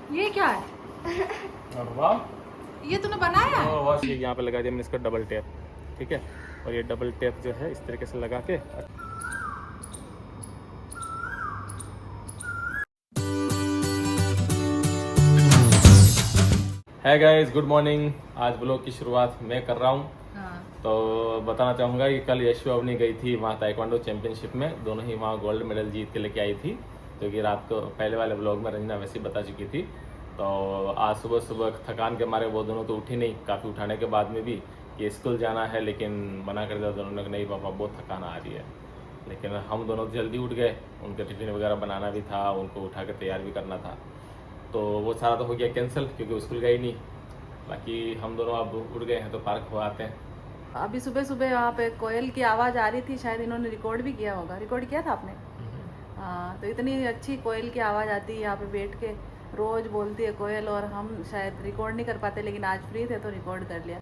ये क्या है? और वाह, ये तूने बनाया है? वाह, ये यहाँ पे लगा दिया मैंने इसका डबल टेप। ठीक है, और ये डबल टेप जो है इस तरीके से लगा के। है गाइस, गुड मॉर्निंग। आज ब्लॉग की शुरुआत मैं कर रहा हूँ। हाँ। तो बताना चाहूँगा कि कल यशु अवनी गई थी वहाँ ताइक्वांडो चैंपियनशिप में, दोनों ही वहाँ गोल्ड मेडल जीत के लेके आई थी, जो कि रात को पहले वाले ब्लॉग में रंजना वैसे बता चुकी थी। तो आज सुबह सुबह थकान के मारे वो दोनों तो उठी नहीं, काफ़ी उठाने के बाद में भी कि स्कूल जाना है, लेकिन मना कर दिया दोनों ने कि नहीं पापा बहुत थकान आ रही है। लेकिन हम दोनों जल्दी उठ गए, उनके टिफिन वगैरह बनाना भी था, उनको उठा के तैयार भी करना था, तो वो सारा तो हो गया कैंसिल क्योंकि स्कूल गई नहीं। बाकी हम दोनों अब उठ गए हैं तो पार्क हो आते हैं। अभी सुबह सुबह यहाँ पे कोयल की आवाज़ आ रही थी, शायद इन्होंने रिकॉर्ड भी किया होगा। रिकॉर्ड किया था आपने? हाँ, तो इतनी अच्छी कोयल की आवाज़ आती है यहाँ पे बैठ के, रोज़ बोलती है कोयल, और हम शायद रिकॉर्ड नहीं कर पाते, लेकिन आज फ्री थे तो रिकॉर्ड कर लिया।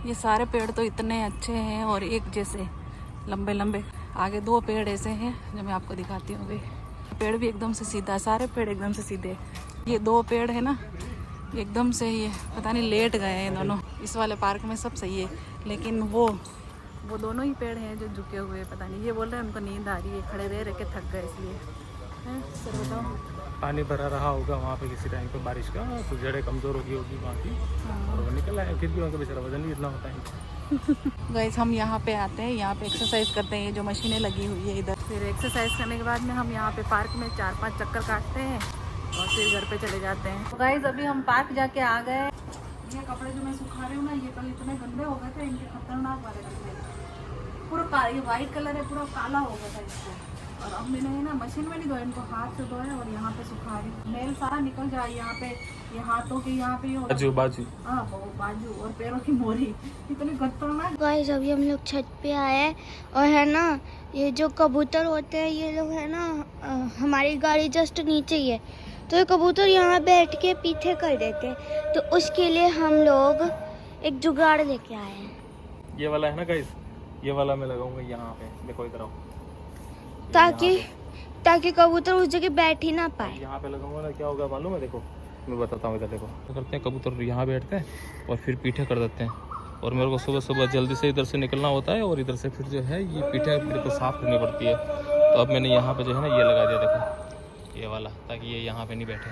ये सारे पेड़ तो इतने अच्छे हैं और एक जैसे लंबे लंबे। आगे दो पेड़ ऐसे हैं जो मैं आपको दिखाती हूँ। अभी पेड़ भी एकदम से सीधा, सारे पेड़ एकदम से सीधे। ये दो पेड़ है ना, एकदम से ये पता नहीं लेट गए हैं दोनों। इस वाले पार्क में सब सही है, लेकिन वो दोनों ही पेड़ हैं जो झुके हुए, पता नहीं, ये बोल रहे हैं उनको नींद आ रही है, खड़े रह के थक गए इसलिए। हैं सर बताओ। पानी भरा रहा होगा वहाँ पे किसी टाइम पे बारिश का, तो जड़ें कमज़ोर होगी वहाँ की, और वो निकल आए। फिर भी वहाँ का बेचारा वजन भी इतना होता है। गाइस हम यहाँ पे आते हैं, यहाँ पे एक्सरसाइज करते हैं, ये जो मशीनें लगी हुई है इधर। फिर एक्सरसाइज करने के बाद में हम यहाँ पे पार्क में 4-5 चक्कर काटते हैं और फिर घर पे चले जाते हैं। तो गाइस अभी हम पार्क जाके आ गए। ये कपड़े जो मैं सुखा रही हूँ ना, ये कल इतने गंदे हो गए थे, इनके खतरनाक वाले कपड़े, पूरा ये वाइट कलर है, पूरा काला हो गया था इसको। और अब मैंने ना मशीन में नहीं धोया, इनको हाथ से धोया और यहाँ पे सुखा रही। मेल सारा निकल जाए यहाँ पे, ये हाथों के यहाँ पे, बाजू हाँ बाजू और पैरों की मोरी, इतनी खतरनाक। गाइस अभी हम लोग छत पे आए हैं और है ना, ये जो कबूतर होते हैं ये लोग है ना, हमारी गाड़ी जस्ट नीचे ही है, तो ये कबूतर यहाँ बैठ के पीछे कर देते हैं, तो उसके लिए हम लोग एक जुगाड़ लेके आए हैं। ये वाला है ना गाइस, ये वाला मैं लगाऊंगा यहाँ पे, देखो इधर आओ, ताकि कबूतर उस जगह बैठ ही ना पाए। यहाँ पे लगाऊंगा ना, क्या होगा मालूम है? देखो मैं बताता हूँ, इधर देखो तो करते हैं, कबूतर यहाँ बैठते हैं और फिर पीठे कर देते हैं, और मेरे को सुबह सुबह जल्दी से इधर से निकलना होता है, और इधर से फिर जो है ये पीठे मेरे को साफ़ करनी पड़ती है। तो अब मैंने यहाँ पे जो है ना ये लगा दिया, देखो ये वाला, ताकि ये यहाँ पे नहीं बैठे।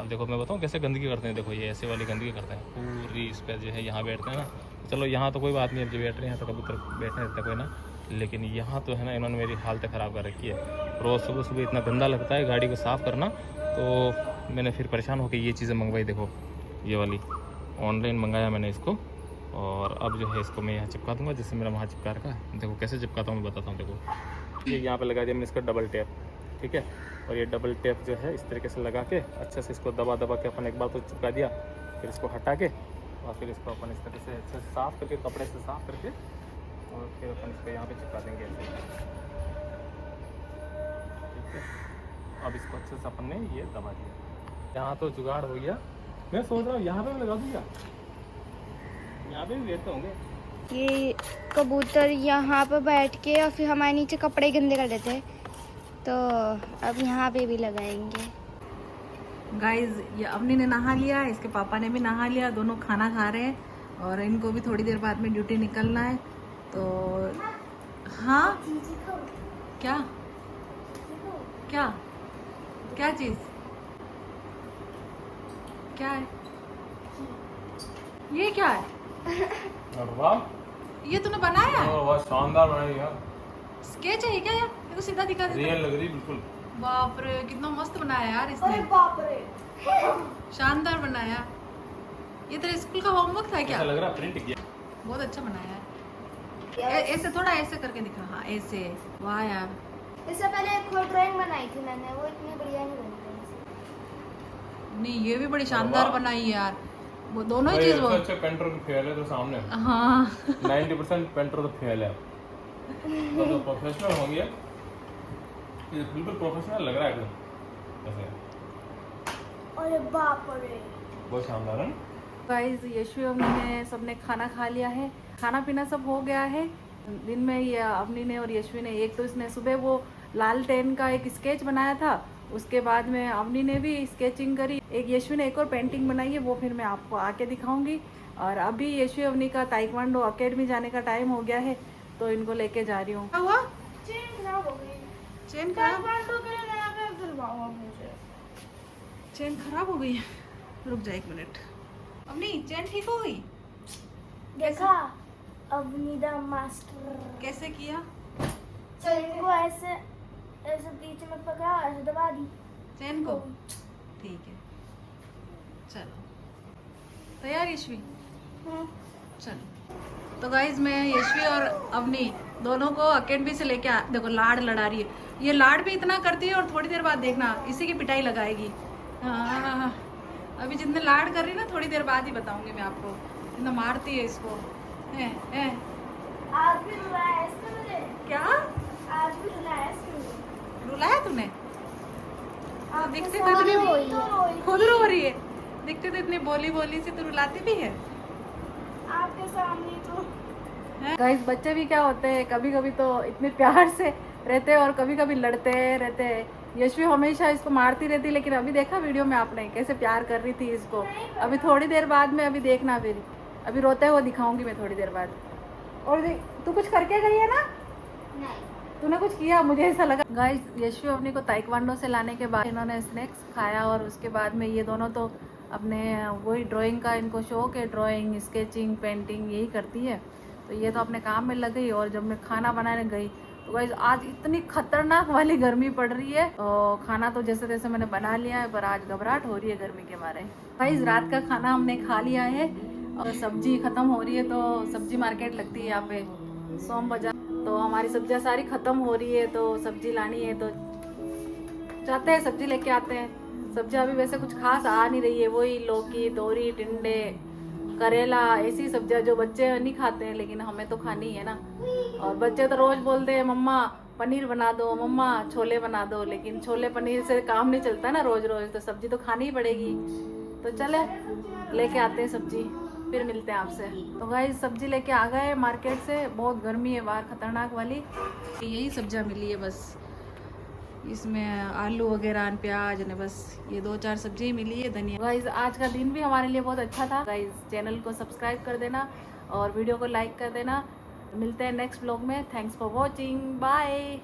अब देखो मैं बताऊँ कैसे गंदगी करते हैं, देखो ये ऐसे वाली गंदगी करते हैं पूरी, इस पर जो है यहाँ बैठते हैं ना। चलो यहाँ तो कोई बात नहीं, अब जो बैठ रहे हैं तो कबूतर बैठने देते कोई ना, लेकिन यहाँ तो है ना इन्होंने मेरी हालत ख़राब कर रखी है। रोज़ सुबह सुबह इतना गंदा लगता है गाड़ी को साफ़ करना, तो मैंने फिर परेशान होकर ये चीज़ें मंगवाई। देखो ये वाली ऑनलाइन मंगाया मैंने इसको, और अब जो है इसको मैं यहाँ चिपका दूँगा, जैसे मेरा वहाँ चिपका रखा है। देखो कैसे चिपकाता हूँ मैं बताता हूँ। देखो ये यहाँ पे लगा दिया मैंने इसका डबल टेप, ठीक है, और ये डबल टेप जो है इस तरीके से लगा के अच्छे से इसको दबा दबा के अपन एक बार तो चिपका दिया, फिर इसको हटा के और फिर इसको अपन इस तरह से अच्छे से साफ़ करके, कपड़े से साफ़ करके, और फिर अपन इसको यहाँ पे चिपका देंगे ऐसे, ठीक है। अब इसको अच्छे से अपन ने ये दबा दिया। यहाँ तो जुगाड़ हो गया, मैं सोच रहा हूँ यहाँ पे भी लगा दूँगा, यहाँ पे भी बैठते होंगे। ये कबूतर यहाँ पे बैठ के और फिर हमारे नीचे कपड़े गंदे कर देते हैं, तो अब यहाँ पे भी लगाएंगे। गाइस ये अवनी ने नहा लिया, इसके पापा ने भी नहा लिया, दोनों खाना खा रहे हैं, और इनको भी थोड़ी देर बाद में ड्यूटी निकलना है। तो हाँ, क्या क्या क्या चीज़, क्या है ये, क्या है? और वाह, ये तूने बनाया है? वाह शानदार बनाई यार। स्केच है ये क्या यार? मेरे को सीधा दिखा दे। रियल लग रही बिल्कुल। बाप रे कितना मस्त बनाया यार इसने, बाप रे, शानदार बनाया। ये तेरे स्कूल का होमवर्क था क्या? ऐसा लग रहा है प्रिंट किया। बहुत अच्छा बनाया है। ऐसे थोड़ा ऐसे करके दिखा, हाँ ऐसे। वाह यार, इससे पहले एक और ड्राइंग बनाई थी मैंने, वो इतनी बढ़िया नहीं बनी थी। नहीं ये भी बड़ी शानदार बनाई है यार, वो दोनों ही भाई, चीज वो। अच्छा पेंटर का फेल है तो सामने हाँ 90% पेंटर का फेल है। तो प्रोफेशनल हो गया, ये बिल्कुल प्रोफेशनल लग रहा है एकदम ऐसे। अरे बाप रे, बहुत शानदार है। गाइस यशवी अवनी ने सबने खाना खा लिया है, खाना पीना सब हो गया है। दिन में ये अवनी ने और यशवी ने, एक तो इसने सुबह वो लालटेन का एक स्केच बनाया था, उसके बाद में अवनी ने भी स्केचिंग करी, एक यशवी ने एक और पेंटिंग बनाई है, वो फिर मैं आपको आके दिखाऊंगी। और अभी यशवी अवनी का ताइक्वांडो अकेडमी जाने का टाइम हो गया है, तो इनको लेके जा रही हूँ। क्या हुआ? चेन खराब हो गई। चेन खराब? ताइक्वांडो के लिए नया बैग दिलवाओ अब मुझे। चेन खराब हो गई है, रुक जा एक मिनट। अवनी चेन ठीक हो गई? देखा, अवनी द मास्टर। कैसे किया? चेन को ऐसे ऐसे बीच में पकड़ा, ऐसे दबा दी चेन को? ठीक है, चलो तैयार यशवी? चलो तो गाइज मैं यशवी और अवनी दोनों को अकेडमी से लेके देखो लाड लड़ा रही है, ये लाड भी इतना करती है और थोड़ी देर बाद देखना इसी की पिटाई लगाएगी। हाँ अभी जितने लाड कर रही है ना, थोड़ी देर बाद ही बताऊंगी मैं आपको, इतना मारती है इसको। है आज भी रुलाया है इसने मुझे। क्या आज भी रुलाया है इसने मुझे। रुलाया तूने? आपके दिखते सामने तो इतनी रोई है। खुद रो रही है, दिखते तो इतनी बोली बोली से, तू रुलाती भी है। आपके सामने तो गाइस बच्चे भी क्या होते हैं, कभी कभी तो इतने प्यार से रहते हैं और कभी कभी लड़ते रहते हैं। यशवी हमेशा इसको मारती रहती, लेकिन अभी देखा वीडियो में आपने कैसे प्यार कर रही थी इसको। अभी थोड़ी देर बाद में अभी देखना, फिर अभी रोते हुए दिखाऊंगी मैं थोड़ी देर बाद। और तू कुछ करके गई है ना? नहीं। तूने कुछ किया, मुझे ऐसा लगा। गाइस यशवी अवनी को ताइक्वांडो से लाने के बाद इन्होंने स्नैक्स खाया, और उसके बाद में ये दोनों तो अपने वही ड्राइंग का इनको शौक है, ड्राइंग स्केचिंग पेंटिंग यही करती है, तो ये तो अपने काम में लग गई। और जब मैं खाना बनाने गई तो गाइस आज इतनी खतरनाक वाली गर्मी पड़ रही है, और खाना तो जैसे तैसे मैंने बना लिया है, पर आज घबराहट हो रही है गर्मी के मारे। गाइस रात का खाना हमने खा लिया है, और सब्जी खत्म हो रही है, तो सब्जी मार्केट लगती है यहाँ पे सोम बाजार, तो हमारी सब्जियाँ सारी खत्म हो रही है, तो सब्जी लानी है, तो जाते हैं सब्जी लेके आते हैं। सब्जियाँ अभी वैसे कुछ खास आ नहीं रही है, वही लौकी तोरी टिंडे करेला, ऐसी सब्जियाँ जो बच्चे नहीं खाते हैं, लेकिन हमें तो खानी है ना। और बच्चे तो रोज बोलते हैं मम्मा पनीर बना दो, मम्मा छोले बना दो, लेकिन छोले पनीर से काम नहीं चलता ना रोज रोज, तो सब्जी तो खानी ही पड़ेगी। तो चले लेके आते हैं सब्जी, फिर मिलते हैं आपसे। तो गाइस सब्जी लेके आ गए मार्केट से, बहुत गर्मी है बाहर खतरनाक वाली, यही सब्जियाँ मिली है बस, इसमें आलू वगैरह प्याज ने, बस ये 2-4 सब्जी मिली है, धनिया। गाइस आज का दिन भी हमारे लिए बहुत अच्छा था। गाइस चैनल को सब्सक्राइब कर देना और वीडियो को लाइक कर देना। मिलते हैं नेक्स्ट व्लॉग में। Thanks for watching, bye.